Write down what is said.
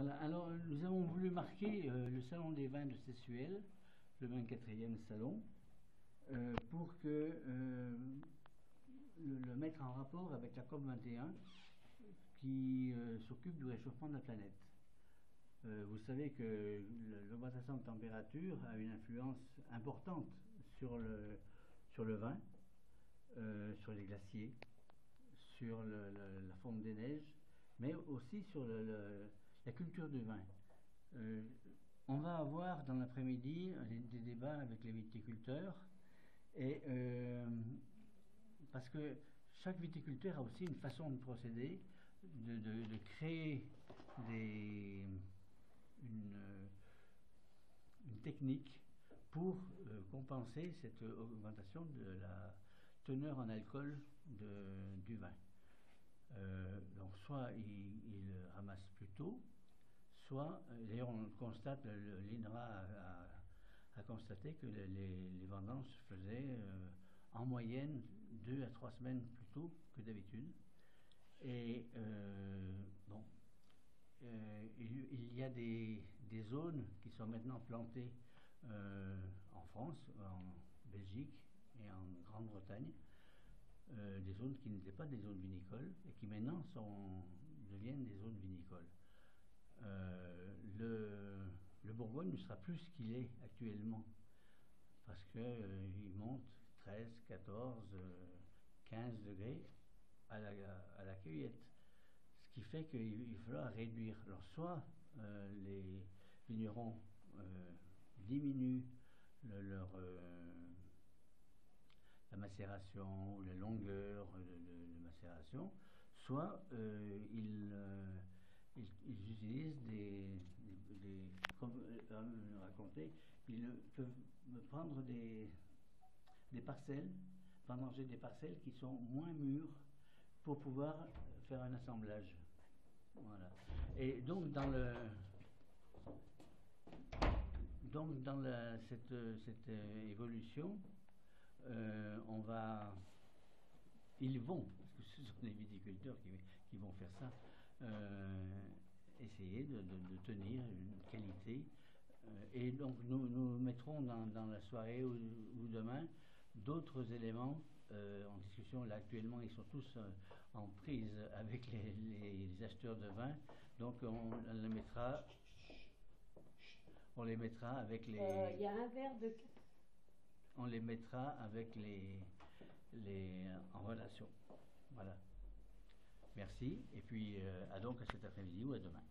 Voilà, alors nous avons voulu marquer le salon des vins de Sessuel, le 24e salon, pour que le mettre en rapport avec la COP21 qui s'occupe du réchauffement de la planète. Vous savez que l'augmentation de température a une influence importante sur le vin, sur les glaciers, sur la fonte des neiges, mais aussi sur la culture du vin. On va avoir dans l'après-midi des débats avec les viticulteurs, et parce que chaque viticulteur a aussi une façon de procéder, de créer une technique pour compenser cette augmentation de la teneur en alcool du vin. Donc soit il ramasse plus tôt, soit, d'ailleurs on constate, l'INRA a constaté que les vendanges se faisaient en moyenne 2 à 3 semaines plus tôt que d'habitude. Et bon, il y a des zones qui sont maintenant plantées en France, en Belgique et en Grande-Bretagne, des zones qui n'étaient pas des zones vinicoles et qui maintenant deviennent des zones vinicoles. Le Bourgogne ne sera plus ce qu'il est actuellement, parce qu'il monte 13, 14, 15 degrés à la cueillette, ce qui fait qu'il faudra réduire. Alors soit les vignerons diminuent la macération ou la longueur de macération, soit ils utilisent comme on racontait, ils peuvent prendre des parcelles, vendanger des parcelles qui sont moins mûres pour pouvoir faire un assemblage. Voilà. Et donc cette évolution, ils vont, parce que ce sont les viticulteurs qui vont faire ça, essayer de tenir une qualité. Et donc nous mettrons dans la soirée ou demain d'autres éléments en discussion. Là actuellement ils sont tous en prise avec les acheteurs de vin, donc on les mettra avec les... Il y a un verre de... On les mettra avec en relation. Voilà. Merci, et puis donc à cet après-midi ou à demain.